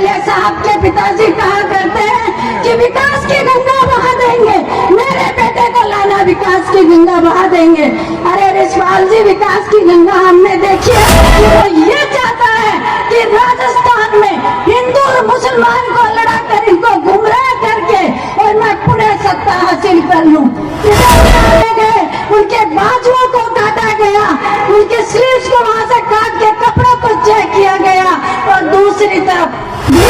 MLA साहब के पिताजी कहा करते हैं कि विकास की गंगा बहा देंगे, मेरे बेटे को लाना विकास की गंगा बहा देंगे। अरे रिछपाल जी, विकास की गंगा हमने देखी है कि वो ये चाहता है कि राजस्थान में हिंदू और मुसलमान को लड़ा कर इनको गुमराह करके और मैं पुनः सत्ता हासिल कर लूं। उनके बाजुओं को काटा गया, उनके स्लीव्स को वहां से काट के कपड़ों को चेक किया गया और दूसरी तरफ है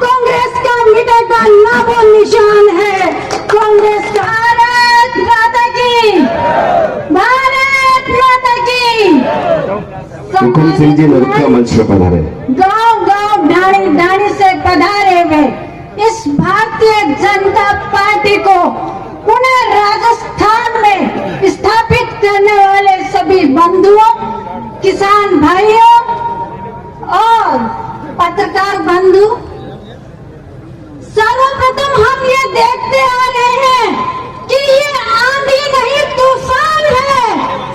कांग्रेस का मिटेगा नामो निशान है। कांग्रेस का भारत माता की, भारत माता की। हुकुम सिंह जी नरखा मंच पर पधारे। गांव गांव डाणी डाणी से पधारे हुए इस भारतीय जनता पार्टी को पुनः राजस्थान में स्थापित करने वाले सभी बंधुओं, किसान भाइयों और पत्रकार बंधु, सर्वप्रथम हम ये देखते आ रहे हैं कि ये आंधी नहीं तूफान है,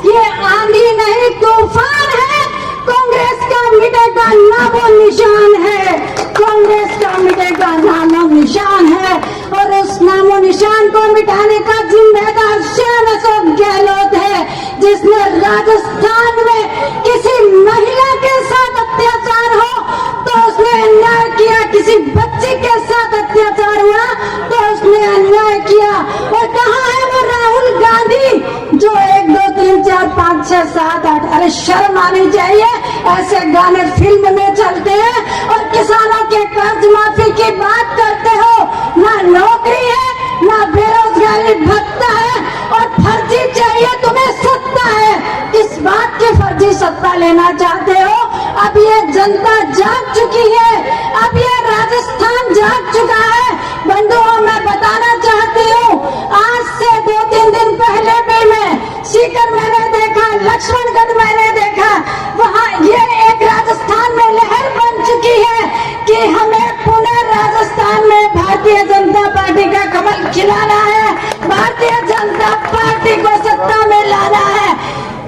ये आंधी नहीं तूफान है। कांग्रेस का मिटेगा नामो निशान है, कांग्रेस का मिटेगा नामो निशान है और उस नामो निशान को मिटाने का जिम्मेदार श्याम अशोक गहलोत है, जिसने राजस्थान में किसी महिला के साथ अत्याचार हो तो उसने अन्याय किया, किसी बच्चे के साथ अत्याचार हुआ तो उसने अन्याय किया। और कहाँ है वो राहुल गांधी जो 1 2 3 4 5 6 7 8, अरे शर्म आनी चाहिए, ऐसे गाने फिल्म में चलते हैं और किसानों के कर्ज माफी की बात करते हो। ना नौकरी है, ना बेरोजगारी भत्ता है और फर्जी चाहिए तुम्हें सत्ता है। किस बात की फर्जी सत्ता लेना चाहते हो? अब ये जनता जाग चुकी है, अब ये राजस्थान जाग चुका है। बंधुओं, मैं बताना चाहती हूँ, आज से 2 3 दिन पहले भी मैं सीकर मैंने देखा, लक्ष्मणगढ़ मैंने देखा, वहाँ ये एक राजस्थान में लहर बन चुकी है कि हमें पुनः राजस्थान में भारतीय जनता पार्टी का कमल खिलाना है, भारतीय जनता पार्टी को सत्ता में लाना है।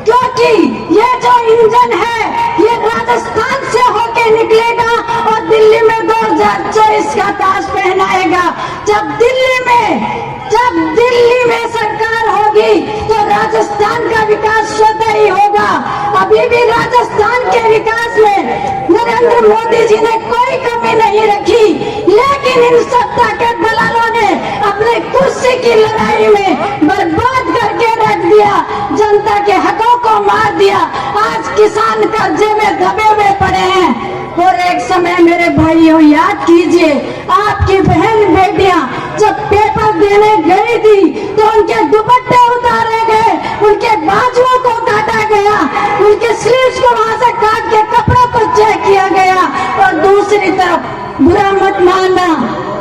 क्योंकि ये जो इंजन है ये राजस्थान से होके निकलेगा और दिल्ली में 2024 का ताज पहनाएगा। जब दिल्ली में सरकार होगी तो राजस्थान का विकास स्वतः ही होगा। अभी भी राजस्थान के विकास में नरेंद्र मोदी जी ने कोई कमी नहीं रखी, लेकिन इन सत्ता के दलालों ने अपने कुर्सी की लड़ाई में बर्बाद करके रख दिया, जनता के हकों को मार दिया। आज किसान कर्जे में दबे हुए पड़े हैं। और एक समय मेरे भाइयों, याद कीजिए, आपकी बहन बेटियां जब पेपर देने गई थी तो उनके दुपट्टे उतारे गए, उनके बाजुओं को काटा गया, उनके स्लीव्स को वहां से काट के कपड़ों को चेक किया गया। और दूसरी तरफ बुरा मत मानना,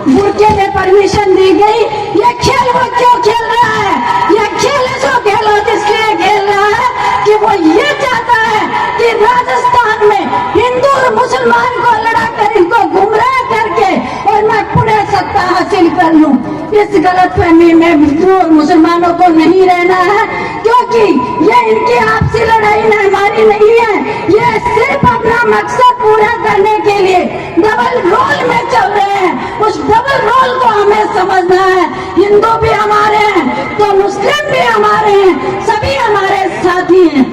बुरके में परमिशन दी गई। ये खेल वो क्यों खेल रहा है? ये खेल जो खेलो इसलिए खेल रहा है कि वो ये चाहता है कि राजस्थान में हिंदू और मुसलमान को लड़ा कर इनको गुमराह करके और मैं पुनः सत्ता हासिल कर लूं। इस गलतफहमी में हिंदू और मुसलमानों को नहीं रहना है, क्योंकि ये इनकी आपसी लड़ाई न हमारी नहीं है। ये सिर्फ अपना मकसद पूरा करने के लिए डबल रोल में चल रहे हैं। उस डबल रोल को हमें समझना है। हिंदू भी हमारे हैं तो मुस्लिम भी हमारे हैं, सभी हमारे साथी हैं।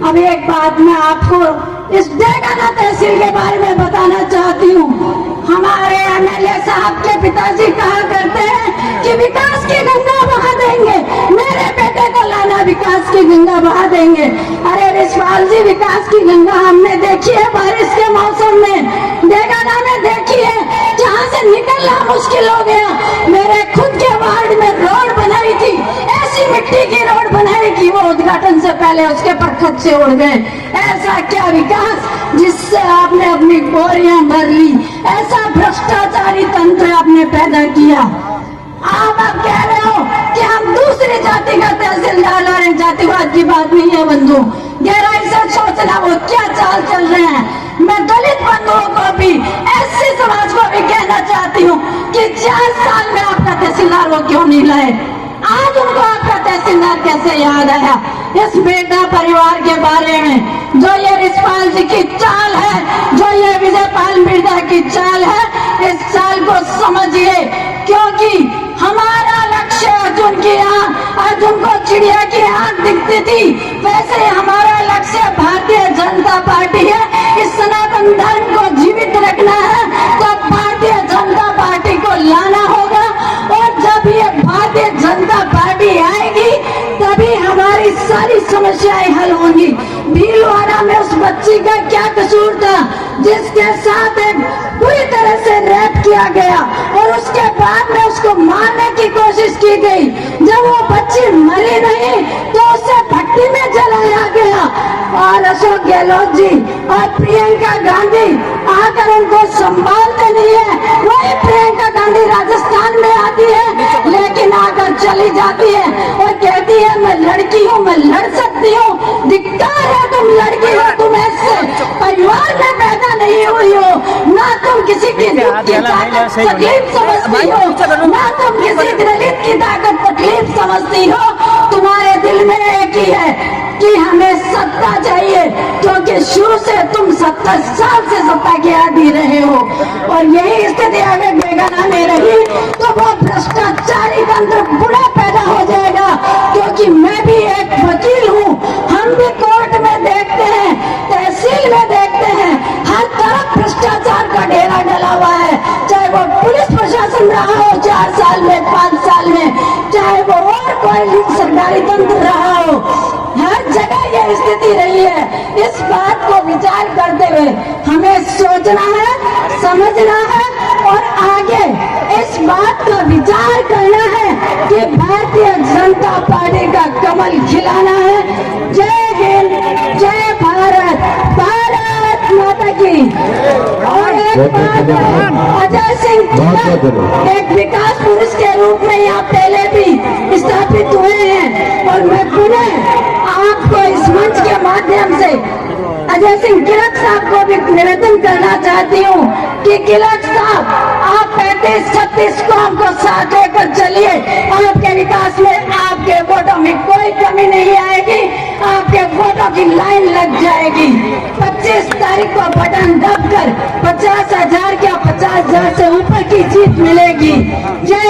अब एक बात मैं आपको इस डेगाना तहसील के बारे में बताना चाहती हूँ। हमारे एमएलए साहब के पिताजी कहा करते हैं कि विकास की गंगा बहा देंगे, मेरे बेटे को लाना विकास की गंगा बहा देंगे। अरे रिछपाल जी, विकास की गंगा हमने देखी है बारिश के मौसम में, डेगाना में देखी है, जहाँ से निकलना मुश्किल हो गया। मेरे खुद के वार्ड में रोड बनाई थी, ऐसी मिट्टी की रोड बनाई कि वो उद्घाटन से पहले उसके पर खत से उड़ गए। ऐसा क्या विकास जिससे आपने अपनी बोरियां भर ली? ऐसा भ्रष्टाचारी तंत्र आपने पैदा किया। आप अब कह रहे हो कि हम दूसरी जाति का तहसीलदार और जातिवाद की बात नहीं है। बंधु, गहराई से सोचना वो क्या चाल चल रहे हैं। मैं दलित बंधुओं को भी, एससी समाज को भी कहना चाहती हूँ कि 4 साल में आपका तहसीलदार वो क्यों नहीं लाए? आज उनको आपका तहसीलदार कैसे याद आया? इस बेटा परिवार के बारे में जो ये रिछपाल जी की चाल है, जो ये विजयपाल मिर्जा की चाल है, इस चाल को समझिए, क्योंकि हमारा लक्ष्य अर्जुन की आंख, अर्जुन को चिड़िया की आंख दिखती थी, वैसे हमारा लक्ष्य भारतीय जनता पार्टी है। इस सनातन धर्म को जीवित रखना है तो भारतीय जनता पार्टी को लाना होगा, और जब ये भारतीय जनता पार्टी आएगी तभी हमारी सारी समस्याएं हल होंगी। भीलवाड़ा में उस बच्ची का क्या कसूर था जिसके साथ एक पूरी तरह से रेप किया गया और उसके बाद में उसको मारने की कोशिश की गई। जब वो बच्ची मरी नहीं तो उसे भट्टी में जलाया गया, और अशोक गहलोत जी और प्रियंका गांधी आकर उनको संभालते नहीं है। वही प्रियंका गांधी राजस्थान में आती है लेकिन आकर चली जाती है और कहती है मैं लड़की हूँ, मैं लड़ सकती हूँ। धिक्कार है, तुम लड़की हो, तुम ऐसे परिवार में पैदा नहीं हुई हो, ना तुम किसी की दुख की ताकत तकलीफ समझती हो, ना तुम किसी दलित की ताकत तकलीफ समझती हो। तुम्हारे दिल में एक ही है कि हमें सत्ता चाहिए, क्योंकि शुरू से तुम 70 साल से सत्ता के आदी रहे हो, और यही स्थिति अगर बेगाना में रही तो वो भ्रष्टाचारी तंत्र बुरा पैदा हो जाएगा। क्योंकि मैं भी एक वकील हूँ, हम भी कोर्ट में देखते हैं, तहसील में देखते हैं, हर तरफ भ्रष्टाचार का डेरा डला हुआ है, चाहे वो पुलिस प्रशासन रहा हो 4 साल में, 5 साल में, चाहे वो और कोई सरकारी तंत्र रहा हो, हर जगह ये स्थिति रही है। इस बात को विचार करते हुए हमें सोचना है, समझना है और आगे इस बात का विचार करना है कि भारतीय जनता पार्टी का कमल खिलाना है। जय हिंद, जय भारत, भारत माता की। और एक बात, अजय सिंह एक विकास पुरुष के रूप में यहाँ पहले भी स्थापित हुए हैं, और मैं पुनः आपको इस मंच के माध्यम से अजय सिंह किलक साहब को भी निवेदन करना चाहती हूँ कि किलक साहब आप 35-36 कौम को साथ लेकर चलिए, आपके विकास में आपके वोटों में कोई कमी नहीं आएगी, आपके वोटों की लाइन लग जाएगी। 25 तारीख को बटन दबकर 50,000 या 50,000 से ऊपर की जीत मिलेगी। जय